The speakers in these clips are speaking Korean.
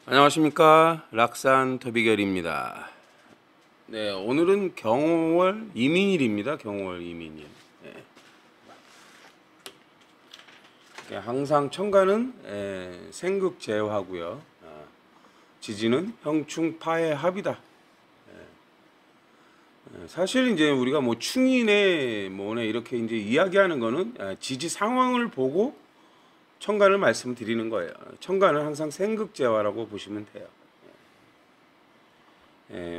안녕하십니까, 락산 토비결입니다. 네, 오늘은 경월 이민일입니다. 경월 이민일. 네. 항상 천간은 생극제화고요. 지지는 형충파의 합이다. 사실 이제 우리가 뭐 충이네 뭐네 이렇게 이제 이야기하는 거는 지지 상황을 보고 천간을 말씀드리는 거예요. 천간은 항상 생극제화라고 보시면 돼요.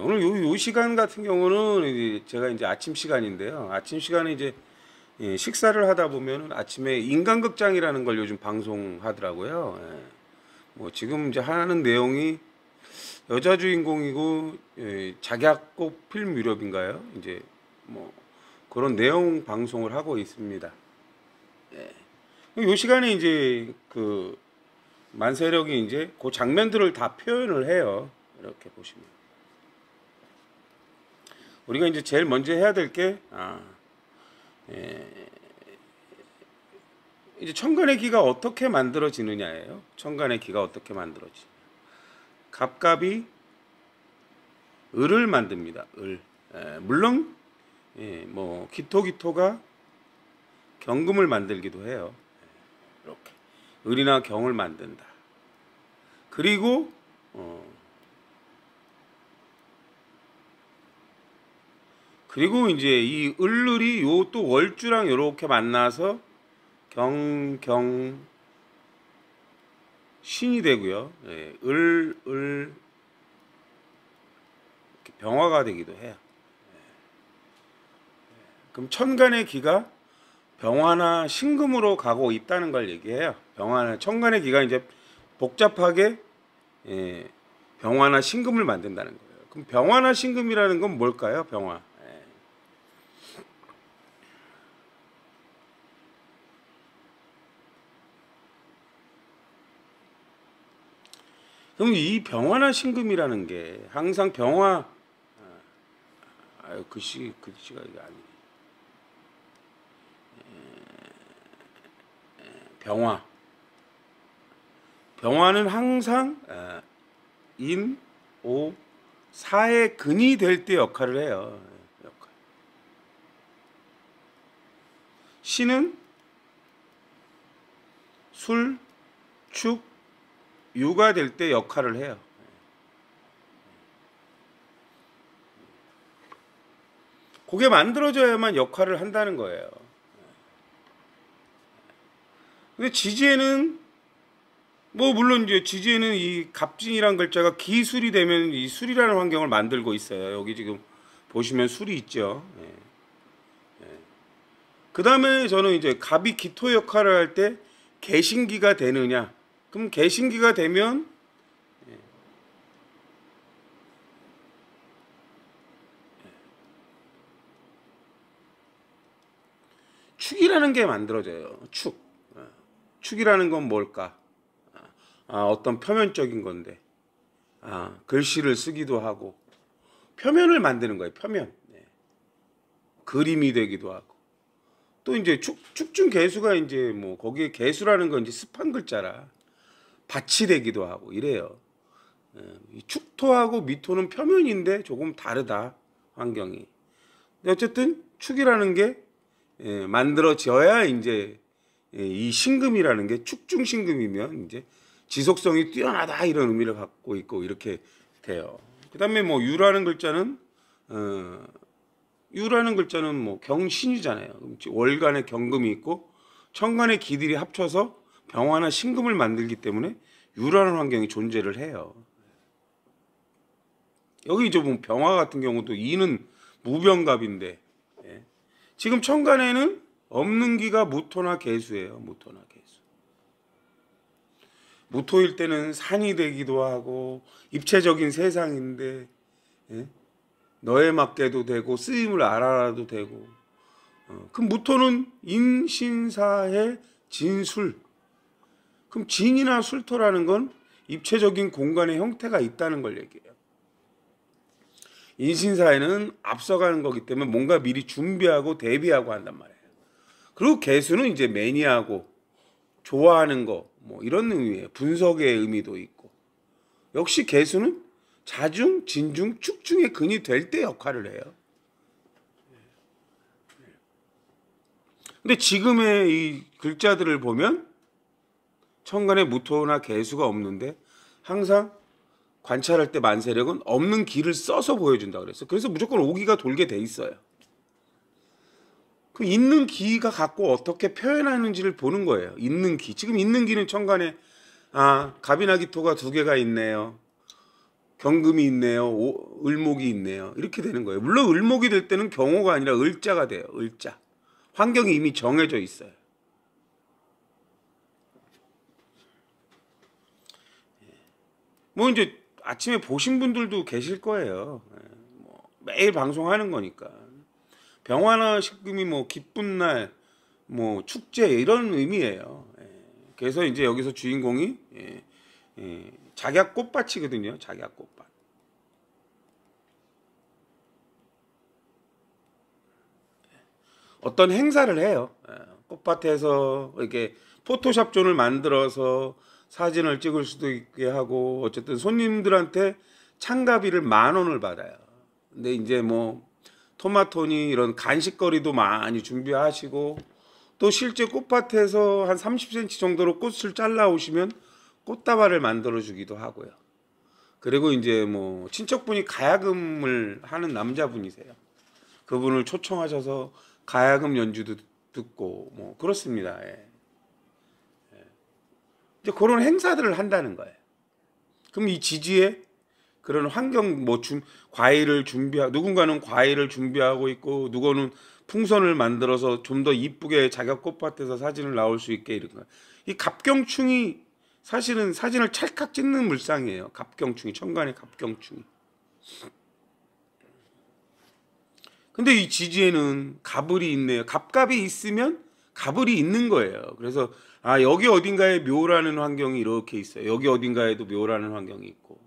오늘 요 시간 같은 경우는 이제 제가 이제 아침 시간인데요. 아침 시간에 이제 식사를 하다 보면 아침에 인간극장이라는 걸 요즘 방송하더라고요. 뭐 지금 이제 하는 내용이 여자 주인공이고 작약곡 필름 유럽인가요? 이제 뭐 그런 내용 방송을 하고 있습니다. 요 시간에 이제 그 만세력이 이제 그 장면들을 다 표현을 해요. 이렇게 보시면 우리가 이제 제일 먼저 해야 될 게 이제 천간의 기가 어떻게 만들어지느냐예요. 천간의 기가 어떻게 만들어지? 갑갑이 을을 만듭니다. 을. 물론 뭐 기토가 경금을 만들기도 해요. 이렇게 을이나 경을 만든다. 그리고 이제 이 을을이 요 또 월주랑 요렇게 만나서 경 신이 되고요. 을 병화가 되기도 해요. 그럼 천간의 기가 병화나 신금으로 가고 있다는 걸 얘기해요. 병화나 천간의 기가 이제 복잡하게 병화나 신금을 만든다는 거예요. 그럼 병화나 신금이라는 건 뭘까요? 병화. 그럼 이 병화나 신금이라는 게 항상 병화 글씨가 이게 아니에요. 병화는 항상 인, 오, 사의 근이 될 때 역할을 해요. 신은 술, 축, 유가 될 때 역할을 해요. 그게 만들어져야만 역할을 한다는 거예요. 근데 지지에는 뭐 물론 이제 지지에는 이 갑진이란 글자가 기술이 되면 이 술이라는 환경을 만들고 있어요. 여기 지금 보시면 술이 있죠. 그 다음에 저는 이제 갑이 기토 역할을 할 때 개신기가 되느냐? 그럼 개신기가 되면 축이라는 게 만들어져요. 축이라는 건 뭘까? 어떤 표면적인 건데, 글씨를 쓰기도 하고 표면을 만드는 거예요. 표면. 그림이 되기도 하고. 또 이제 축중 개수가 이제 뭐 거기에 개수라는 건 이제 습한 글자라 밭이 되기도 하고 이래요. 이 축토하고 미토는 표면인데 조금 다르다 환경이. 근데 어쨌든 축이라는 게 만들어져야 이제 이 신금이라는 게 축중 신금이면 이제 지속성이 뛰어나다 이런 의미를 갖고 있고 이렇게 돼요. 그다음에 뭐 유라는 글자는 뭐 경신이잖아요. 월간에 경금이 있고 천간의 기들이 합쳐서 병화나 신금을 만들기 때문에 유라는 환경이 존재를 해요. 여기 이제 보면 병화 같은 경우도 이는 무병갑인데 지금 천간에는 없는 기가 무토나 개수예요. 무토나 개수. 무토일 때는 산이 되기도 하고 입체적인 세상인데 너에 맞게도 되고 쓰임을 알아라도 되고 그럼 무토는 인신사의 진술. 그럼 진이나 술토라는 건 입체적인 공간의 형태가 있다는 걸 얘기해요. 인신사에는 앞서가는 거기 때문에 뭔가 미리 준비하고 대비하고 한단 말이에요. 그리고 개수는 이제 매니아고 좋아하는 거 뭐 이런 의미예요. 분석의 의미도 있고. 역시 개수는 자중, 진중, 축중의 근이 될 때 역할을 해요. 근데 지금의 이 글자들을 보면 천간에 무토나 개수가 없는데 항상 관찰할 때 만세력은 없는 기를 써서 보여준다 그랬어요. 그래서 무조건 오기가 돌게 돼 있어요. 그 있는 기가 갖고 어떻게 표현하는지를 보는 거예요. 있는 기. 지금 있는 기는 천간에 갑이나 기토가 두 개가 있네요. 경금이 있네요. 을목이 있네요. 이렇게 되는 거예요. 물론 을목이 될 때는 경호가 아니라 을자가 돼요. 을자. 환경이 이미 정해져 있어요. 뭐 이제 아침에 보신 분들도 계실 거예요. 뭐 매일 방송하는 거니까. 병화나 식금이 뭐 기쁜 날, 뭐 축제 이런 의미예요. 그래서 이제 여기서 주인공이 작약꽃밭이거든요. 작약꽃밭. 어떤 행사를 해요. 꽃밭에서 이렇게 포토샵 존을 만들어서 사진을 찍을 수도 있게 하고 어쨌든 손님들한테 참가비를 10,000원을 받아요. 근데 이제 뭐 토마토니 이런 간식거리도 많이 준비하시고 또 실제 꽃밭에서 한 30cm 정도로 꽃을 잘라 오시면 꽃다발을 만들어 주기도 하고요. 그리고 이제 뭐 친척분이 가야금을 하는 남자분이세요. 그분을 초청하셔서 가야금 연주도 듣고 뭐 그렇습니다. 예. 이제 그런 행사들을 한다는 거예요. 그럼 이 지지에 그런 환경 뭐 과일을 누군가는 과일을 준비하고 있고 누구는 풍선을 만들어서 좀 더 이쁘게 자기 꽃밭에서 사진을 나올 수 있게 이런 거예요. 이 갑경충이 사실은 사진을 찰칵 찍는 물상이에요. 갑경충이 천간의 갑경충이. 근데 이 지지에는 갑을이 있네요. 갑갑이 있으면 갑을이 있는 거예요. 그래서 여기 어딘가에 묘라는 환경이 이렇게 있어요. 여기 어딘가에도 묘라는 환경이 있고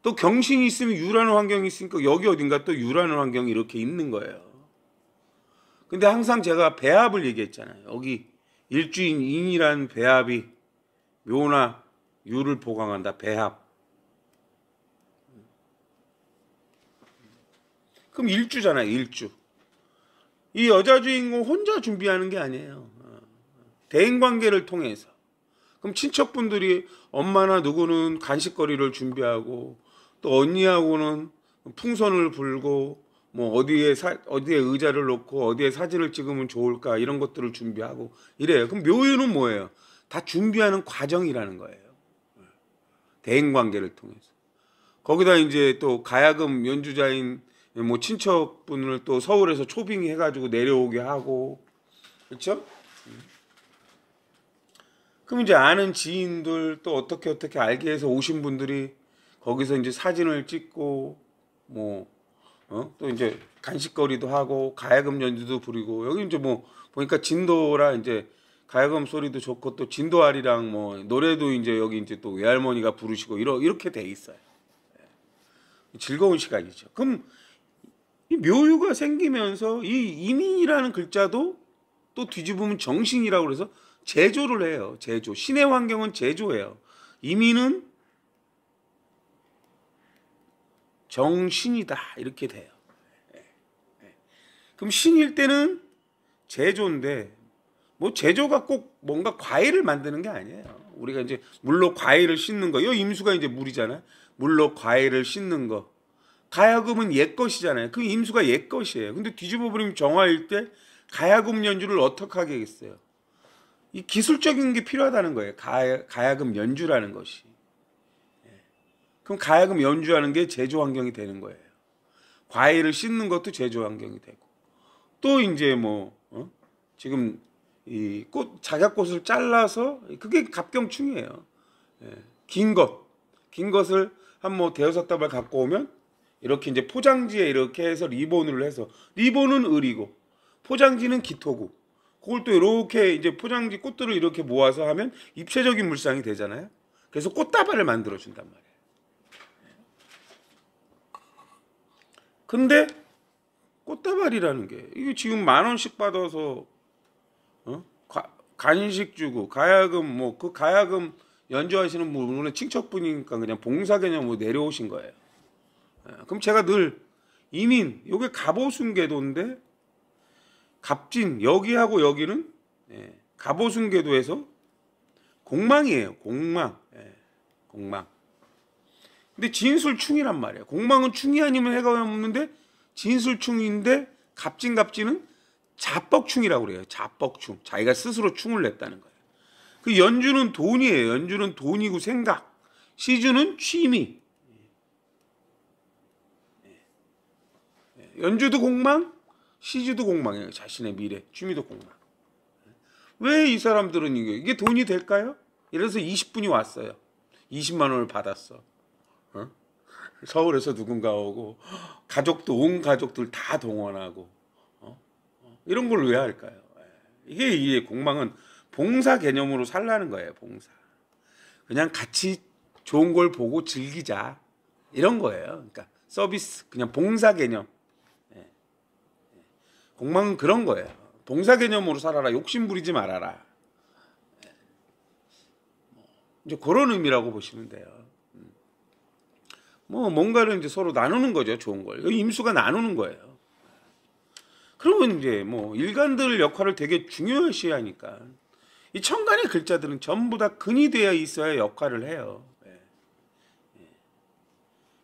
또 경신이 있으면 유라는 환경이 있으니까 여기 어딘가 또 유라는 환경이 이렇게 있는 거예요. 근데 항상 제가 배합을 얘기했잖아요. 여기 일주인 인이라는 배합이 묘나 유를 보강한다. 배합. 그럼 일주잖아요. 일주. 이 여자 주인공 혼자 준비하는 게 아니에요. 대인관계를 통해서. 그럼 친척분들이 엄마나 누구는 간식거리를 준비하고 또 언니하고는 풍선을 불고 뭐 어디에 의자를 놓고 어디에 사진을 찍으면 좋을까 이런 것들을 준비하고 이래요. 그럼 묘유는 뭐예요? 다 준비하는 과정이라는 거예요. 대인관계를 통해서. 거기다 이제 또 가야금 연주자인 뭐 친척분을 또 서울에서 초빙해 가지고 내려오게 하고 그렇죠? 그럼 이제 아는 지인들 또 어떻게 알게 해서 오신 분들이 거기서 이제 사진을 찍고 뭐 또 이제 간식거리도 하고 가야금 연주도 부리고 여기 이제 뭐 보니까 진도라 이제 가야금 소리도 좋고 또 진도아리랑 뭐 노래도 이제 여기 이제 또 외할머니가 부르시고 이렇게 돼 있어요. 즐거운 시간이죠. 그럼 이 묘유가 생기면서 이 이민이라는 글자도 또 뒤집으면 정신이라고 그래서 제조를 해요. 제조. 신의 환경은 제조예요. 이민은 정신이다. 이렇게 돼요. 그럼 신일 때는 제조인데 뭐 제조가 꼭 뭔가 과일을 만드는 게 아니에요. 우리가 이제 물로 과일을 씻는 거. 이 임수가 이제 물이잖아요. 물로 과일을 씻는 거. 가야금은 옛 것이잖아요. 그 임수가 옛 것이에요. 근데 뒤집어 버리면 정화일 때 가야금 연주를 어떻게 하겠어요? 이 기술적인 게 필요하다는 거예요. 가야금 연주라는 것이. 그럼 가야금 연주하는 게 제조 환경이 되는 거예요. 과일을 씻는 것도 제조 환경이 되고. 또 이제 뭐 지금 이 작약꽃을 잘라서 그게 갑경충이에요. 긴 것을 한 뭐 대여섯 답을 갖고 오면 이렇게 이제 포장지에 이렇게 해서 리본을 해서 리본은 을이고 포장지는 기토고 그걸 또 이렇게 이제 포장지 꽃들을 이렇게 모아서 하면 입체적인 물상이 되잖아요. 그래서 꽃다발을 만들어 준단 말이에요. 근데 꽃다발이라는 게 이게 지금 10,000원씩 받아서 간식 주고 가야금 뭐 그 가야금 연주하시는 분은 친척분이니까 그냥 봉사 개념으로 내려오신 거예요. 그럼 제가 늘 이민, 요게 갑오순계도인데 갑진, 여기하고 여기는 갑오순계도에서 공망이에요. 공망. 공망. 근데 진술충이란 말이에요. 공망은 충이 아니면 해가 없는데 진술충인데 갑진은 자뻑충이라고 그래요. 자뻑충. 자기가 스스로 충을 냈다는 거예요. 그 연주는 돈이에요. 연주는 돈이고 생각. 시주는 취미. 연주도 공망, 시주도 공망이에요. 자신의 미래, 취미도 공망. 왜 이 사람들은 이게 돈이 될까요? 예를 들어서 20분이 왔어요. 20만 원을 받았어. 서울에서 누군가 오고 가족도 온 가족들 다 동원하고 이런 걸 왜 할까요? 이게 공망은 봉사 개념으로 살라는 거예요. 봉사. 그냥 같이 좋은 걸 보고 즐기자 이런 거예요. 그러니까 서비스, 그냥 봉사 개념. 공망은 그런 거예요. 봉사 개념으로 살아라. 욕심 부리지 말아라. 이제 그런 의미라고 보시면 돼요. 뭔가를 이제 서로 나누는 거죠. 좋은 걸. 임수가 나누는 거예요. 그러면 이제 일간들 역할을 되게 중요시 하니까 이 천간의 글자들은 전부 다 근이 되어 있어야 역할을 해요.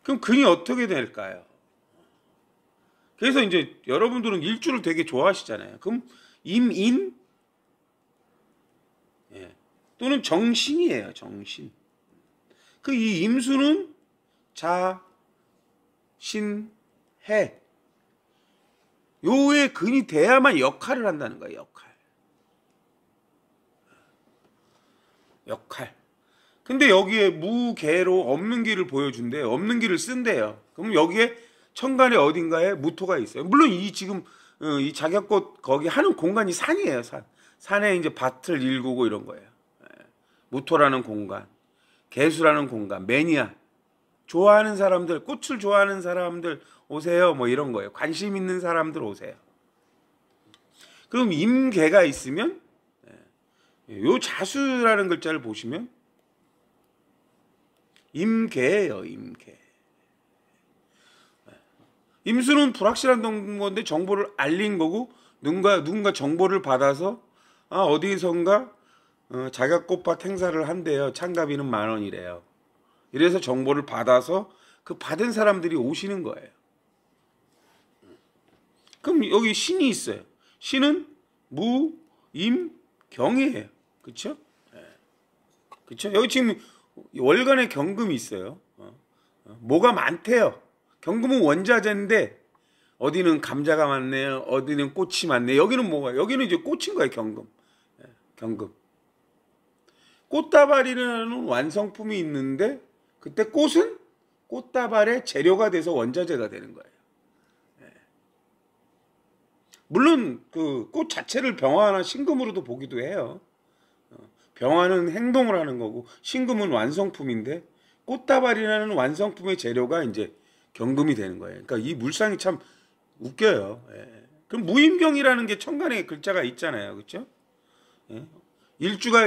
그럼 근이 어떻게 될까요? 그래서 이제 여러분들은 일주를 되게 좋아하시잖아요. 그럼 임인 또는 정신이에요. 정신. 그 이 임수는 자, 신, 해. 요의 근이 돼야만 역할을 한다는 거예요. 역할. 근데 여기에 무개로 없는 길을 보여준대요. 없는 길을 쓴대요. 그럼 여기에 천간의 어딘가에 무토가 있어요. 물론 이 지금 이 자격꽃 거기 하는 공간이 산이에요. 산에 이제 밭을 일구고 이런 거예요. 무토라는 공간, 개수라는 공간, 매니아. 좋아하는 사람들, 꽃을 좋아하는 사람들 오세요. 이런 거예요. 관심 있는 사람들 오세요. 그럼 임개가 있으면 요 자수라는 글자를 보시면 임개예요. 임개. 임수는 불확실한 건데 정보를 알린 거고 누군가 정보를 받아서 어디선가 자격꽃밭 행사를 한대요. 참가비는 10,000원이래요. 이래서 정보를 받아서 그 받은 사람들이 오시는 거예요. 그럼 여기 신이 있어요. 신은 무, 임, 경이에요. 그렇죠? 그렇죠? 여기 지금 월간에 경금이 있어요. 뭐가 많대요. 경금은 원자재인데 어디는 감자가 많네요. 어디는 꽃이 많네요. 여기는 뭐가? 여기는 이제 꽃인 거예요. 경금. 경금. 꽃다발이라는 완성품이 있는데 그때 꽃은 꽃다발의 재료가 돼서 원자재가 되는 거예요. 물론 그 꽃 자체를 병화나 신금으로도 보기도 해요. 병화는 행동을 하는 거고 신금은 완성품인데 꽃다발이라는 완성품의 재료가 이제 경금이 되는 거예요. 그러니까 이 물상이 참 웃겨요. 그럼 무임경이라는 게 천간에 글자가 있잖아요. 그렇죠? 일주가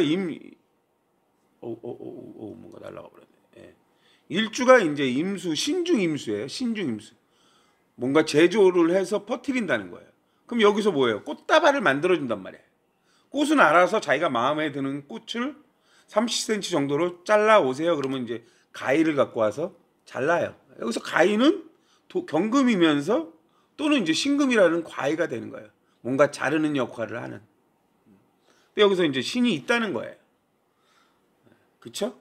뭔가 날라가 버렸네. 일주가 이제 임수, 신중임수예요. 신중임수. 뭔가 제조를 해서 퍼뜨린다는 거예요. 그럼 여기서 뭐예요? 꽃다발을 만들어준단 말이에요. 꽃은 알아서 자기가 마음에 드는 꽃을 30cm 정도로 잘라 오세요. 그러면 이제 가위를 갖고 와서 잘라요. 여기서 가위는 경금이면서 또는 이제 신금이라는 과위가 되는 거예요. 뭔가 자르는 역할을 하는. 근데 여기서 이제 신이 있다는 거예요. 그쵸?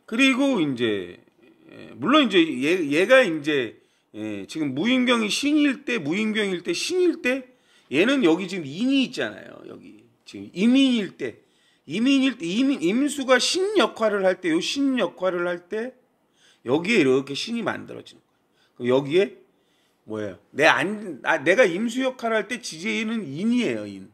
그리고 이제 물론 이제 얘가 이제 지금 무임경이 신일 때 신일 때 얘는 여기 지금 인이 있잖아요. 여기 지금 임인일 때 임수가 신 역할을 할 때 요 신 역할을 할 때 여기에 이렇게 신이 만들어지는 거예요. 여기에 뭐예요? 내가 임수 역할을 할 때 지지는 인이에요. 인.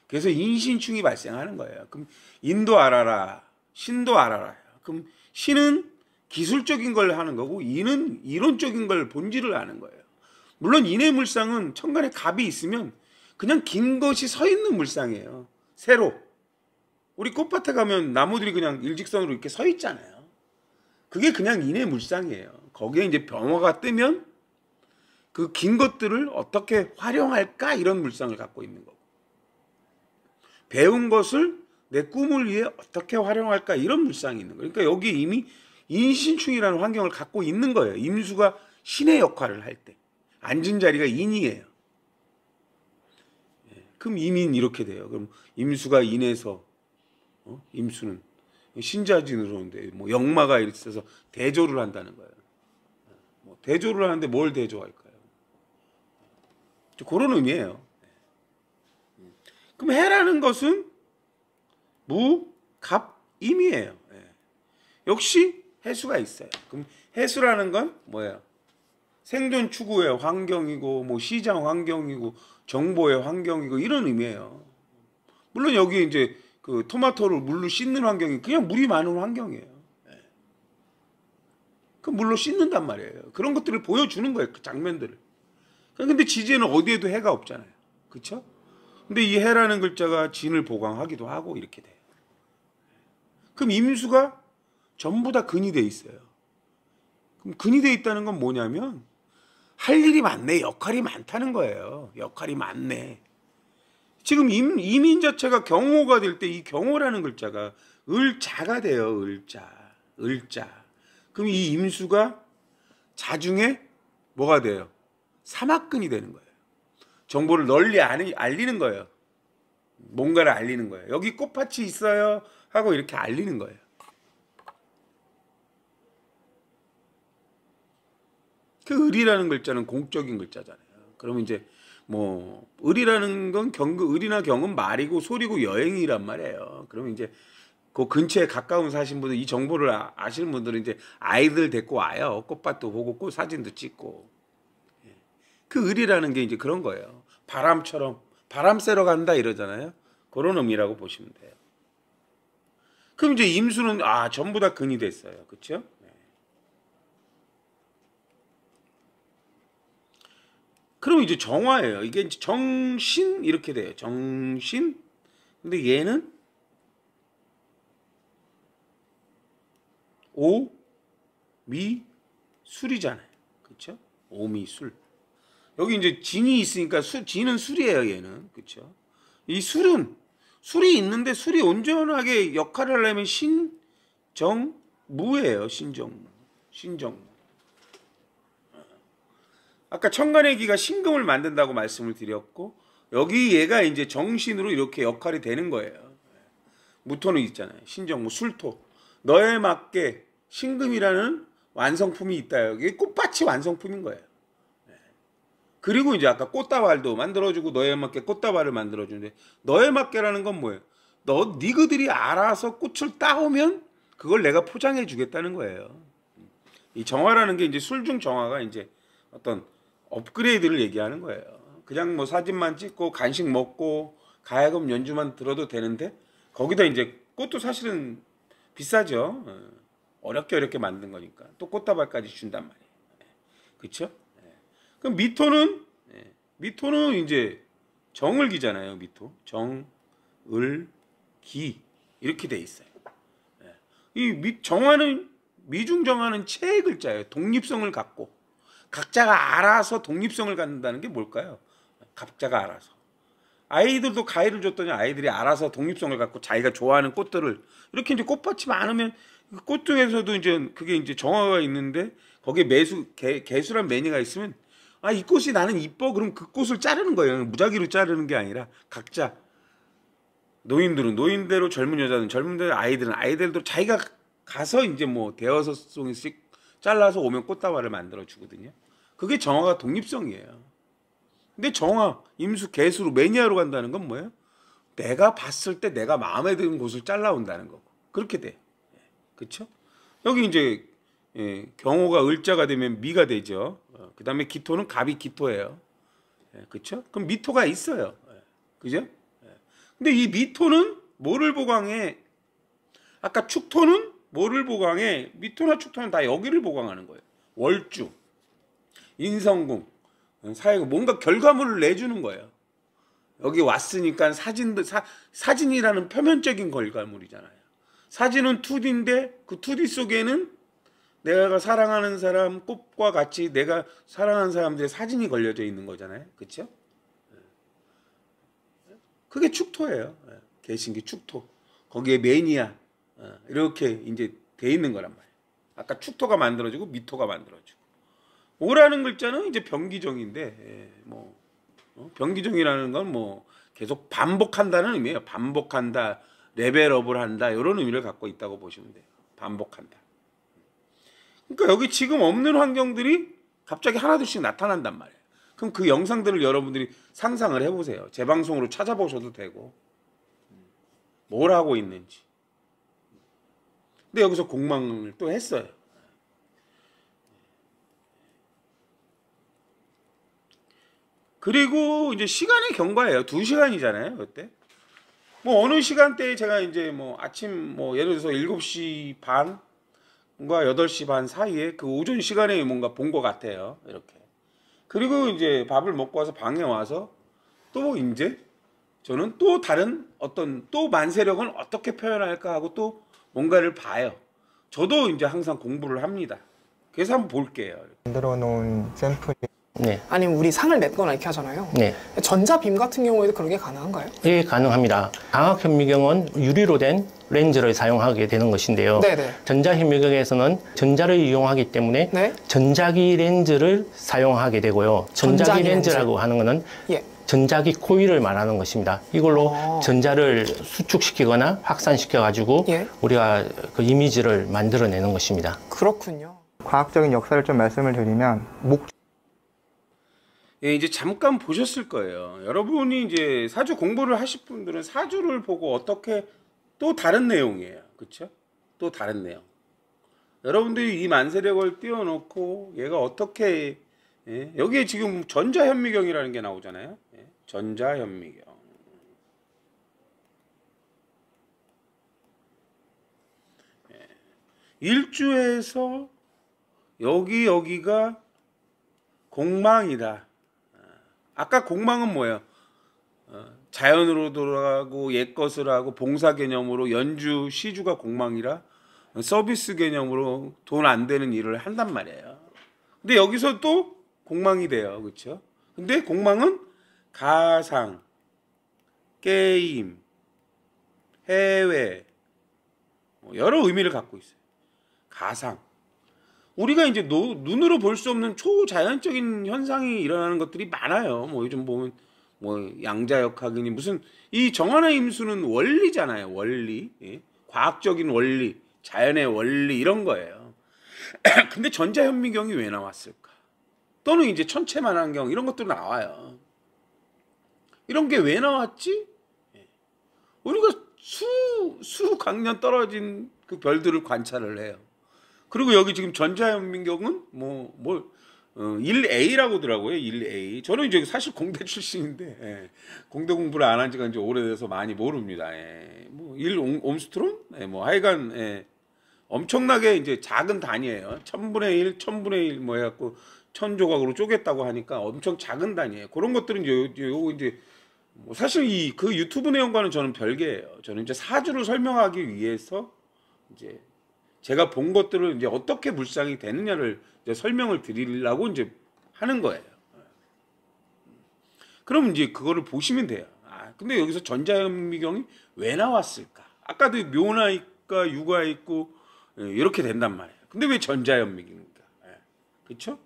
그래서 인신충이 발생하는 거예요. 그럼 인도 알아라, 신도 알아라. 그럼 신은 기술적인 걸 하는 거고 인은 이론적인 걸 본질을 아는 거예요. 물론 인의 물상은 천간에 갑이 있으면 그냥 긴 것이 서 있는 물상이에요. 세로. 우리 꽃밭에 가면 나무들이 그냥 일직선으로 이렇게 서 있잖아요. 그게 그냥 인의 물상이에요. 거기에 이제 병화가 뜨면 그 긴 것들을 어떻게 활용할까 이런 물상을 갖고 있는 거고, 배운 것을 내 꿈을 위해 어떻게 활용할까 이런 물상이 있는 거예요. 그러니까 여기 이미 인신충이라는 환경을 갖고 있는 거예요. 임수가 신의 역할을 할 때 앉은 자리가 인이에요. 그럼 임인 이렇게 돼요. 그럼 임수가 인에서 임수는 신자진으로 오는데 뭐 역마가 있어서 대조를 한다는 거예요. 뭐 대조를 하는데 뭘 대조할까요? 그런 의미예요. 그럼 해라는 것은 무, 갑, 임이에요. 역시 해수가 있어요. 그럼 해수라는 건 뭐예요? 생존 추구의 환경이고 뭐 시장 환경이고 정보의 환경이고 이런 의미예요. 물론 여기 이제 그 토마토를 물로 씻는 환경이 그냥 물이 많은 환경이에요. 그 물로 씻는단 말이에요. 그런 것들을 보여주는 거예요. 그 장면들을. 근데 지지에는 어디에도 해가 없잖아요. 그렇죠? 근데 이 해라는 글자가 진을 보강하기도 하고 이렇게 돼요. 그럼 임수가 전부 다 근이 돼 있어요. 그럼 근이 돼 있다는 건 뭐냐면 할 일이 많네, 역할이 많다는 거예요. 역할이 많네. 지금 임인 자체가 경호가 될 때 이 경호라는 글자가 을자가 돼요. 을자. 그럼 이 임수가 자중에 뭐가 돼요? 사막근이 되는 거예요. 정보를 널리 알리는 거예요. 뭔가를 알리는 거예요. 여기 꽃밭이 있어요 하고 이렇게 알리는 거예요. 그 을이라는 글자는 공적인 글자잖아요. 그러면 이제 뭐 을이라는 건 을이나 경은 말이고 소리고 여행이란 말이에요. 그러면 이제 그 근처에 가까운 사신 분들, 이 정보를 아시는 분들은 이제 아이들 데리고 와요. 꽃밭도 보고 꽃 사진도 찍고. 그 을이라는 게 이제 그런 거예요. 바람처럼 바람 쐬러 간다 이러잖아요. 그런 의미라고 보시면 돼요. 그럼 이제 임수는 전부 다 근이 됐어요. 그렇죠? 그럼 이제 정화예요. 이게 이제 정신 이렇게 돼요. 정신. 근데 얘는 오, 미, 술이잖아요. 그렇죠? 오미술. 여기 이제 진이 있으니까 진은 술이에요. 얘는. 그렇죠? 이 술이 있는데 술이 온전하게 역할을 하려면 신정무예요. 신정무. 아까 천간의 기가 신금을 만든다고 말씀을 드렸고, 여기 얘가 이제 정신으로 이렇게 역할이 되는 거예요. 무토는 있잖아요. 신정무, 술토. 너에 맞게 신금이라는 완성품이 있다. 여기 꽃밭이 완성품인 거예요. 그리고 이제 아까 꽃다발도 만들어주고 너에 맞게 꽃다발을 만들어주는데, 너에 맞게라는 건 뭐예요? 니그들이 알아서 꽃을 따오면 그걸 내가 포장해 주겠다는 거예요. 이 정화라는 게 이제 술중 정화가 이제 어떤 업그레이드를 얘기하는 거예요. 그냥 뭐 사진만 찍고 간식 먹고 가야금 연주만 들어도 되는데, 거기다 이제 꽃도 사실은 비싸죠. 어렵게 만든 거니까 또 꽃다발까지 준단 말이에요. 그렇죠? 그럼 미토는 이제 정을기잖아요. 미토 정을기 이렇게 돼 있어요. 이 정화는 미중정화는 체의 글자예요. 독립성을 갖고 각자가 알아서 독립성을 갖는다는 게 뭘까요? 각자가 알아서. 아이들도 가위를 줬더니 아이들이 알아서 독립성을 갖고 자기가 좋아하는 꽃들을 이렇게 이제 꽃밭이 많으면 꽃 중에서도 이제 그게 이제 정화가 있는데 거기에 개수란 매니가 있으면 이 꽃이 나는 이뻐. 그럼 그 꽃을 자르는 거예요. 무작위로 자르는 게 아니라 각자 노인들은 노인대로, 젊은 여자는 젊은대로, 아이들은 아이들도 자기가 가서 이제 뭐 대여섯 송이씩 잘라서 오면 꽃다발을 만들어 주거든요. 그게 정화가 독립성이에요. 근데 정화, 임수, 개수로 매니아로 간다는 건 뭐예요? 내가 봤을 때 내가 마음에 드는 곳을 잘라온다는 거고. 그렇게 돼. 그렇죠? 여기 이제 경호가 을자가 되면 미가 되죠. 그 다음에 기토는 갑이 기토예요. 그렇죠? 그럼 미토가 있어요. 그죠? 근데 이 미토는 뭐를 보강해? 아까 축토는 뭐를 보강해? 미토나 축토는 다 여기를 보강하는 거예요. 월주, 인성궁, 사회고 뭔가 결과물을 내주는 거예요. 여기 왔으니까 사진이라는 표면적인 결과물이잖아요. 사진은 2D인데 그 2D 속에는 내가 사랑하는 사람 꽃과 같이 내가 사랑하는 사람들의 사진이 걸려져 있는 거잖아요. 그렇죠? 그게 축토예요. 개신기 축토. 거기에 매니아 이렇게 이제 돼 있는 거란 말이에요. 아까 축토가 만들어지고 미토가 만들어지고. 오라는 글자는 이제 병기정인데 병기정이라는 건 뭐 계속 반복한다는 의미예요. 반복한다, 레벨업을 한다 이런 의미를 갖고 있다고 보시면 돼요. 반복한다. 그러니까 여기 지금 없는 환경들이 갑자기 하나둘씩 나타난단 말이에요. 그럼 그 영상들을 여러분들이 상상을 해보세요. 제 방송으로 찾아보셔도 되고 뭘 하고 있는지. 근데 여기서 공망을 또 했어요. 그리고 이제 시간의 경과예요. 2시간이잖아요. 그때. 뭐 어느 시간대에 제가 이제 뭐 아침 뭐 예를 들어서 7시 반과 8시 반 사이에 그 오전 시간에 뭔가 본 것 같아요. 이렇게. 그리고 이제 밥을 먹고 와서 방에 와서 또 이제 저는 또 다른 어떤 또 만세력은 어떻게 표현할까 하고 또 뭔가를 봐요. 저도 이제 항상 공부를 합니다. 그래서 한번 볼게요. 만들어 놓은 샘플이 네. 아니면 우리 상을 맺거나 이렇게 하잖아요. 네. 전자빔 같은 경우에도 그런 게 가능한가요? 예, 가능합니다. 광학현미경은 유리로 된 렌즈를 사용하게 되는 것인데요. 네네. 전자현미경에서는 전자를 이용하기 때문에 네. 전자기 렌즈를 사용하게 되고요. 전자기 렌즈라고 하는 것은 예. 전자기 코일을 말하는 것입니다. 이걸로 전자를 수축시키거나 확산시켜가지고 예. 우리가 그 이미지를 만들어내는 것입니다. 그렇군요. 과학적인 역사를 좀 말씀을 드리면 예, 이제 잠깐 보셨을 거예요. 여러분이 이제 사주 공부를 하실 분들은 사주를 보고 어떻게 또 다른 내용이에요. 그렇죠? 또 다른 내용. 여러분들이 이 만세력을 띄워놓고 얘가 어떻게 여기에 지금 전자현미경이라는 게 나오잖아요. 전자현미경. 일주에서 여기가 공망이다. 아까 공망은 뭐예요? 자연으로 돌아가고 옛것을 하고 봉사 개념으로 연주 시주가 공망이라 서비스 개념으로 돈 안 되는 일을 한단 말이에요. 근데 여기서 또 공망이 돼요. 그렇죠? 근데 공망은 가상, 게임, 해외 여러 의미를 갖고 있어요. 가상. 우리가 이제 눈으로 볼 수 없는 초자연적인 현상이 일어나는 것들이 많아요. 뭐 요즘 보면 뭐 양자역학이니 무슨 이 정한의 임수는 원리잖아요. 원리. 예? 과학적인 원리, 자연의 원리 이런 거예요. 근데 전자현미경이 왜 나왔을까? 또는 이제 천체만환경 이런 것도 나와요. 이런 게 왜 나왔지? 우리가 수 강년 떨어진 그 별들을 관찰을 해요. 그리고 여기 지금 전자현미경은 1A라고 하더라고요. 1A. 저는 이제 사실 공대 출신인데 공대 공부를 안 한 지가 이제 오래돼서 많이 모릅니다. 뭐 1옴스트론? 뭐 하여간 엄청나게 이제 작은 단위예요. 1000분의 1, 1000분의 1 뭐 해갖고 1000조각으로 쪼갰다고 하니까 엄청 작은 단위예요. 그런 것들은 요거 이제 뭐 사실 그 유튜브 내용과는 저는 별개예요. 저는 이제 사주를 설명하기 위해서 이제 제가 본 것들을 이제 어떻게 불상이 되느냐를 이제 설명을 드리려고 이제 하는 거예요. 그럼 이제 그거를 보시면 돼요. 근데 여기서 전자현미경이 왜 나왔을까? 아까도 묘나 있까 유가 있고 이렇게 된단 말이에요. 근데 왜 전자현미경입니까? 그렇죠?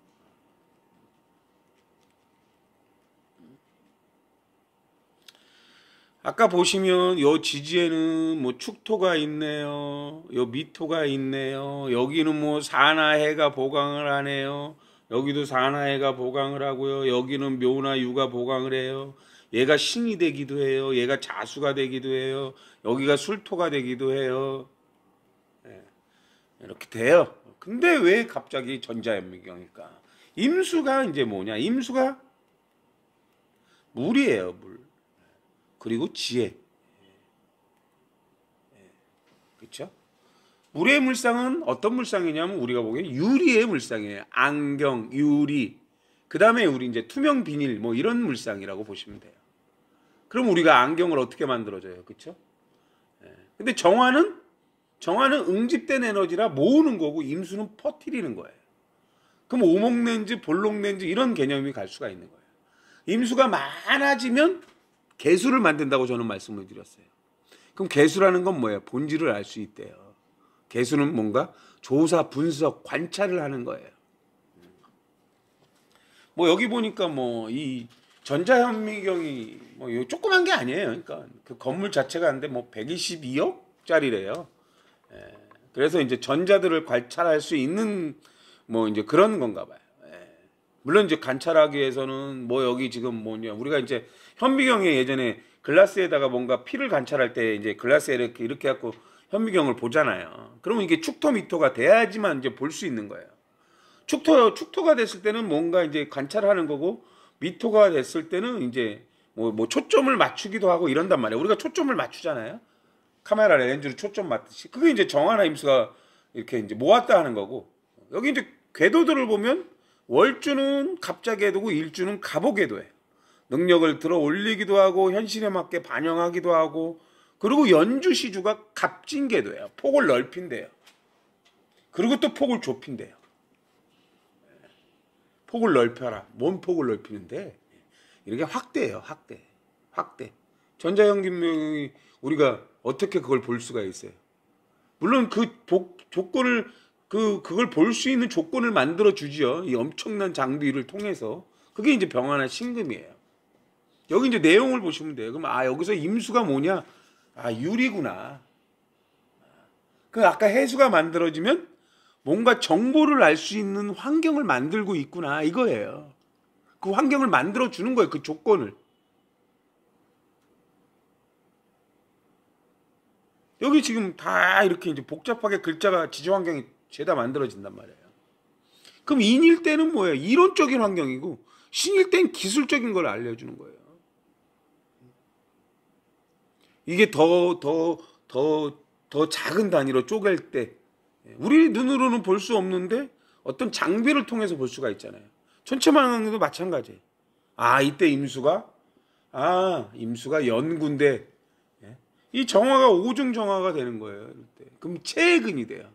아까 보시면 요 지지에는 뭐 축토가 있네요. 요 미토가 있네요. 여기는 뭐 사나해가 보강을 하네요. 여기도 사나해가 보강을 하고요. 여기는 묘나 유가 보강을 해요. 얘가 신이 되기도 해요. 얘가 자수가 되기도 해요. 여기가 술토가 되기도 해요. 이렇게 돼요. 근데 왜 갑자기 전자현미경일까? 임수가 이제 뭐냐? 임수가 물이에요, 물. 그리고 지혜. 그렇죠? 물의 물상은 어떤 물상이냐면 우리가 보기엔 유리의 물상이에요. 안경, 유리. 그다음에 우리 이제 투명 비닐 뭐 이런 물상이라고 보시면 돼요. 그럼 우리가 안경을 어떻게 만들어줘요? 그렇죠? 근데 정화는 응집된 에너지라 모으는 거고 임수는 퍼뜨리는 거예요. 그럼 오목렌즈, 볼록렌즈 이런 개념이 갈 수가 있는 거예요. 임수가 많아지면 개수를 만든다고 저는 말씀을 드렸어요. 그럼 개수라는 건 뭐예요? 본질을 알 수 있대요. 개수는 뭔가 조사, 분석, 관찰을 하는 거예요. 뭐 여기 보니까 뭐 이 전자현미경이 뭐 조그만 게 아니에요. 그러니까 그 건물 자체가 한데 뭐 122억짜리래요. 그래서 이제 전자들을 관찰할 수 있는 뭐 이제 그런 건가 봐요. 물론 이제 관찰하기 위해서는 뭐 여기 지금 뭐냐 우리가 이제 현미경에 예전에 글라스에다가 뭔가 피를 관찰할 때 이제 글라스에 이렇게 갖고 현미경을 보잖아요. 그러면 이게 축토미토가 돼야지만 이제 볼 수 있는 거예요. 축토가 됐을 때는 뭔가 이제 관찰하는 거고 미토가 됐을 때는 이제 뭐 초점을 맞추기도 하고 이런단 말이에요. 우리가 초점을 맞추잖아요. 카메라 렌즈로 초점 맞듯이. 그게 이제 정화나 임수가 이렇게 이제 모았다 하는 거고. 여기 이제 궤도들을 보면 월주는 갑자궤도고 일주는 갑오궤도예요. 능력을 들어 올리기도 하고 현실에 맞게 반영하기도 하고 그리고 연주시주가 갑진궤도예요. 폭을 넓힌대요. 그리고 또 폭을 좁힌대요. 폭을 넓혀라. 뭔 폭을 넓히는데 이렇게 확대예요. 확대. 전자현미경이 우리가 어떻게 그걸 볼 수가 있어요? 물론 그 조건을 그걸 볼 수 있는 조건을 만들어 주지요. 이 엄청난 장비를 통해서. 그게 이제 병화나 신금이에요. 여기 이제 내용을 보시면 돼요. 그럼 여기서 임수가 뭐냐? 유리구나. 그 아까 해수가 만들어지면 뭔가 정보를 알 수 있는 환경을 만들고 있구나 이거예요. 그 환경을 만들어 주는 거예요. 그 조건을. 여기 지금 다 이렇게 이제 복잡하게 글자가 지정 환경이 죄다 만들어진단 말이에요. 그럼 인일 때는 뭐예요? 이론적인 환경이고 신일 때는 기술적인 걸 알려주는 거예요. 이게 더 작은 단위로 쪼갤 때 우리 눈으로는 볼 수 없는데 어떤 장비를 통해서 볼 수가 있잖아요. 천체망원경도 마찬가지예요. 이때 임수가 연구인데 이 정화가 오중 정화가 되는 거예요. 이때. 그럼 체근이 돼요.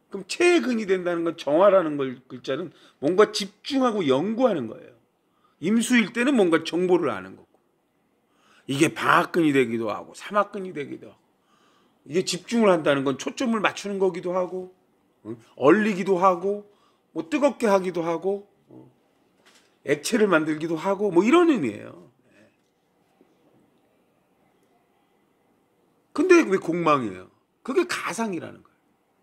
그럼 체근이 된다는 건 정화라는 글자는 뭔가 집중하고 연구하는 거예요. 임수일 때는 뭔가 정보를 아는 거고. 이게 방학근이 되기도 하고 삼학근이 되기도 하고 이게 집중을 한다는 건 초점을 맞추는 거기도 하고 얼리기도 하고 뭐 뜨겁게 하기도 하고 액체를 만들기도 하고 뭐 이런 의미예요. 근데 왜 공망이에요? 그게 가상이라는 거예요.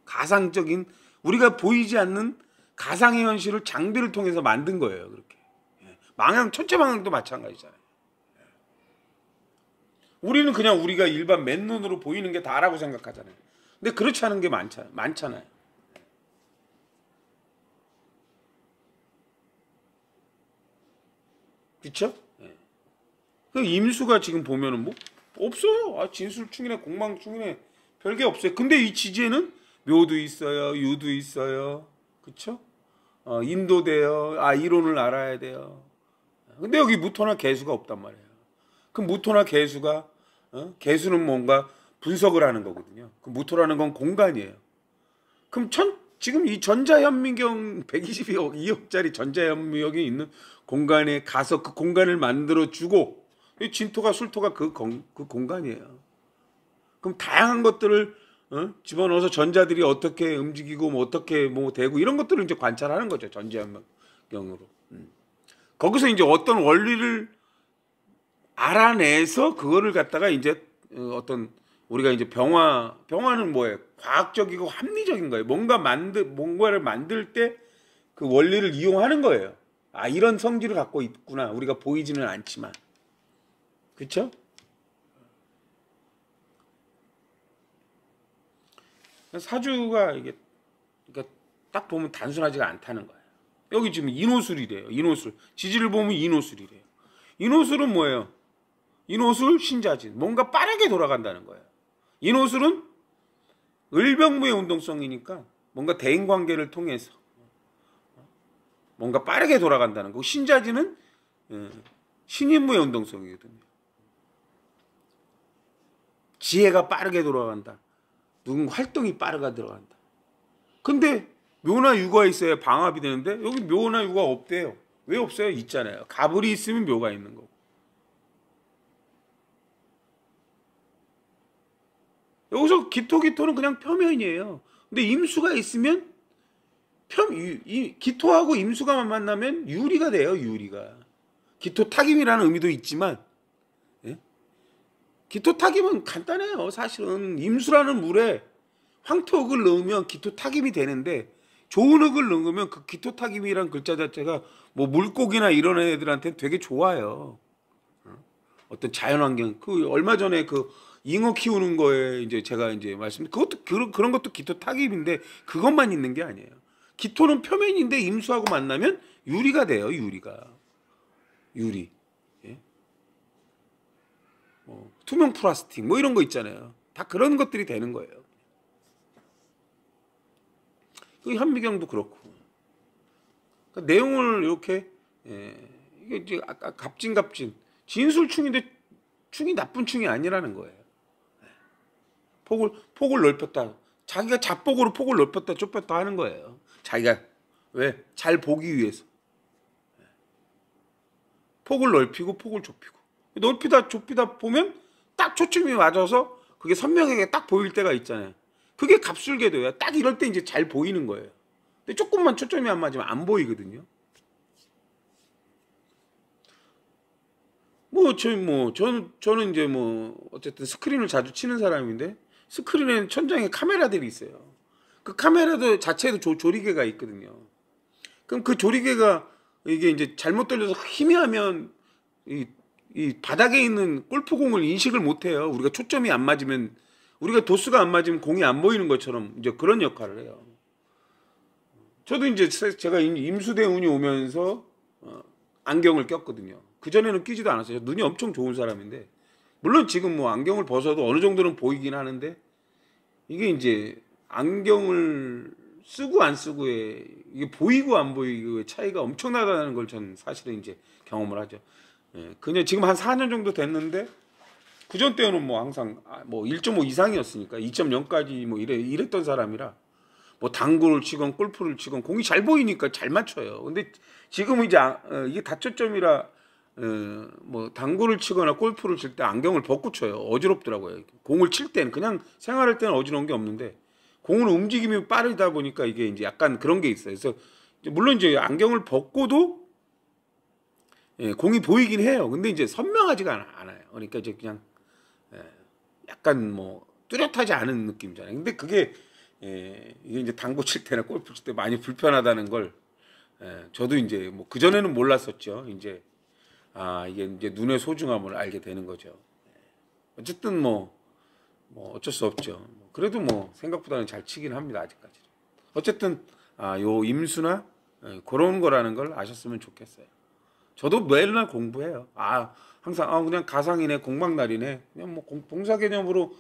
가상적인 우리가 보이지 않는 가상의 현실을 장비를 통해서 만든 거예요. 그렇게 천체망원경도 마찬가지잖아요. 우리는 그냥 우리가 일반 맨눈으로 보이는 게 다라고 생각하잖아요. 근데 그렇지 않은 게 많잖아요. 그렇죠? 그 임수가 지금 보면은 뭐 없어요. 진술충이네 공망충이네 별게 없어요. 근데 이 지지에는 묘도 있어요. 유도 있어요. 그렇죠? 인도돼요. 이론을 알아야 돼요. 근데 여기 무토나 개수가 없단 말이에요. 그럼 무토나 개수가 개수는 뭔가 분석을 하는 거거든요. 그 무토라는 건 공간이에요. 그럼 지금 이 전자현미경 122억짜리 전자현미경이 있는 공간에 가서 그 공간을 만들어 주고 진토가 술토가 그 공간이에요. 그럼 다양한 것들을 집어넣어서 전자들이 어떻게 움직이고 뭐 어떻게 뭐 되고 이런 것들을 이제 관찰하는 거죠. 전자현미경으로. 거기서 이제 어떤 원리를 알아내서 그거를 갖다가 이제 어떤 우리가 이제 병화는 뭐예요? 과학적이고 합리적인 거예요. 뭔가를 만들 때 그 원리를 이용하는 거예요. 이런 성질을 갖고 있구나. 우리가 보이지는 않지만. 그렇죠? 사주가 이게 그러니까 딱 보면 단순하지가 않다는 거예요. 여기 지금 인호술이래요. 인호술. 지지를 보면 인호술이래요. 인호술은 뭐예요? 인호술 신자진. 뭔가 빠르게 돌아간다는 거예요. 인호술은 을병무의 운동성이니까 뭔가 대인관계를 통해서 뭔가 빠르게 돌아간다는 거고 신자진은 신인무의 운동성이거든요. 지혜가 빠르게 돌아간다. 누군가 활동이 빠르게 들어간다. 근데 묘나 유가 있어야 방압이 되는데 여기 묘나 유가 없대요. 왜 없어요? 있잖아요. 가불이 있으면 묘가 있는 거고. 여기서 기토는 그냥 표면이에요. 근데 임수가 있으면 기토하고 임수가 만나면 유리가 돼요. 유리가. 기토탁임이라는 의미도 있지만, 예? 기토탁임은 간단해요. 사실은 임수라는 물에 황토흙을 넣으면 기토탁임이 되는데, 좋은 흙을 넣으면 그 기토탁임이란 글자 자체가 뭐 물고기나 이런 애들한테 되게 좋아요. 어떤 자연환경. 그 얼마 전에 그 잉어 키우는 거에 이제 제가 이제 그것도 그런 것도 기토탁임인데 그것만 있는 게 아니에요. 기토는 표면인데 임수하고 만나면 유리가 돼요. 유리. 예? 투명 플라스틱 뭐 이런 거 있잖아요. 다 그런 것들이 되는 거예요. 그 현미경도 그렇고. 그러니까 내용을 이렇게 이게 이제 아까 갑진 진술충인데 충이 나쁜 충이 아니라는 거예요. 폭을 넓혔다. 자기가 자폭으로 폭을 넓혔다 좁혔다 하는 거예요. 자기가 왜? 잘 보기 위해서. 폭을 넓히고 폭을 좁히고. 넓히다 좁히다 보면 딱 초점이 맞아서 그게 선명하게 딱 보일 때가 있잖아요. 그게 갑술궤도예요. 딱 이럴 때 이제 잘 보이는 거예요. 근데 조금만 초점이 안 맞으면 안 보이거든요. 저는 이제 어쨌든 스크린을 자주 치는 사람인데 스크린에는 천장에 카메라들이 있어요. 그 카메라도 자체에도 조리개가 있거든요. 그럼 그 조리개가 이게 이제 잘못 돌려서 희미하면 이 바닥에 있는 골프공을 인식을 못 해요. 우리가 초점이 안 맞으면 우리가 도수가 안 맞으면 공이 안 보이는 것처럼 이제 그런 역할을 해요. 저도 이제 제가 임수대운이 오면서 안경을 꼈거든요. 그전에는 끼지도 않았어요. 눈이 엄청 좋은 사람인데 물론 지금 안경을 벗어도 어느 정도는 보이긴 하는데 이게 이제 안경을 쓰고 안 쓰고의 이게 보이고 안 보이고의 차이가 엄청나다는 걸 전 사실은 이제 경험을 하죠. 예, 그냥 지금 한 4년 정도 됐는데 그전 때는 항상 1.5 이상이었으니까 2.0까지 이랬던 사람이라 당구를 치건 골프를 치건 공이 잘 보이니까 잘 맞춰요. 근데 지금은 이제 이게 다초점이라 당구를 치거나 골프를 칠 때 안경을 벗고 쳐요. 어지럽더라고요. 공을 칠 때는 그냥 생활할 때는 어지러운 게 없는데 공은 움직임이 빠르다 보니까 이게 이제 약간 그런 게 있어요. 그래서 물론 이제 안경을 벗고도 공이 보이긴 해요. 근데 이제 선명하지가 않아요. 그러니까 이제 그냥 약간 뚜렷하지 않은 느낌이잖아요. 근데 그게 이게 이제 당구 칠 때나 골프 칠 때 많이 불편하다는 걸 저도 이제 그전에는 몰랐었죠. 이제 이게 이제 눈의 소중함을 알게 되는 거죠. 어쨌든 어쩔 수 없죠. 그래도 생각보다는 잘 치긴 합니다. 아직까지. 어쨌든 요 임수나 그런 거라는 걸 아셨으면 좋겠어요. 저도 매일날 공부해요. 항상 그냥 가상이네, 공방날이네, 그냥 봉사 개념으로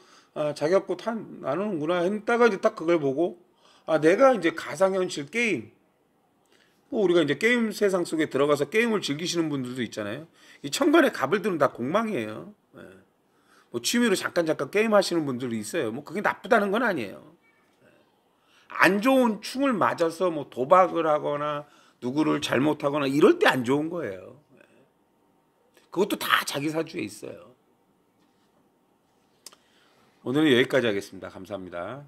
자격고 나누는구나 했다가 이제 딱 그걸 보고 내가 이제 가상현실 게임 우리가 이제 게임 세상 속에 들어가서 게임을 즐기시는 분들도 있잖아요. 이 천간의 갑을들은 다 공망이에요. 취미로 잠깐 게임 하시는 분들도 있어요. 그게 나쁘다는 건 아니에요. 안 좋은 충을 맞아서 도박을 하거나 누구를 잘못하거나 이럴 때 안 좋은 거예요. 그것도 다 자기 사주에 있어요. 오늘은 여기까지 하겠습니다. 감사합니다.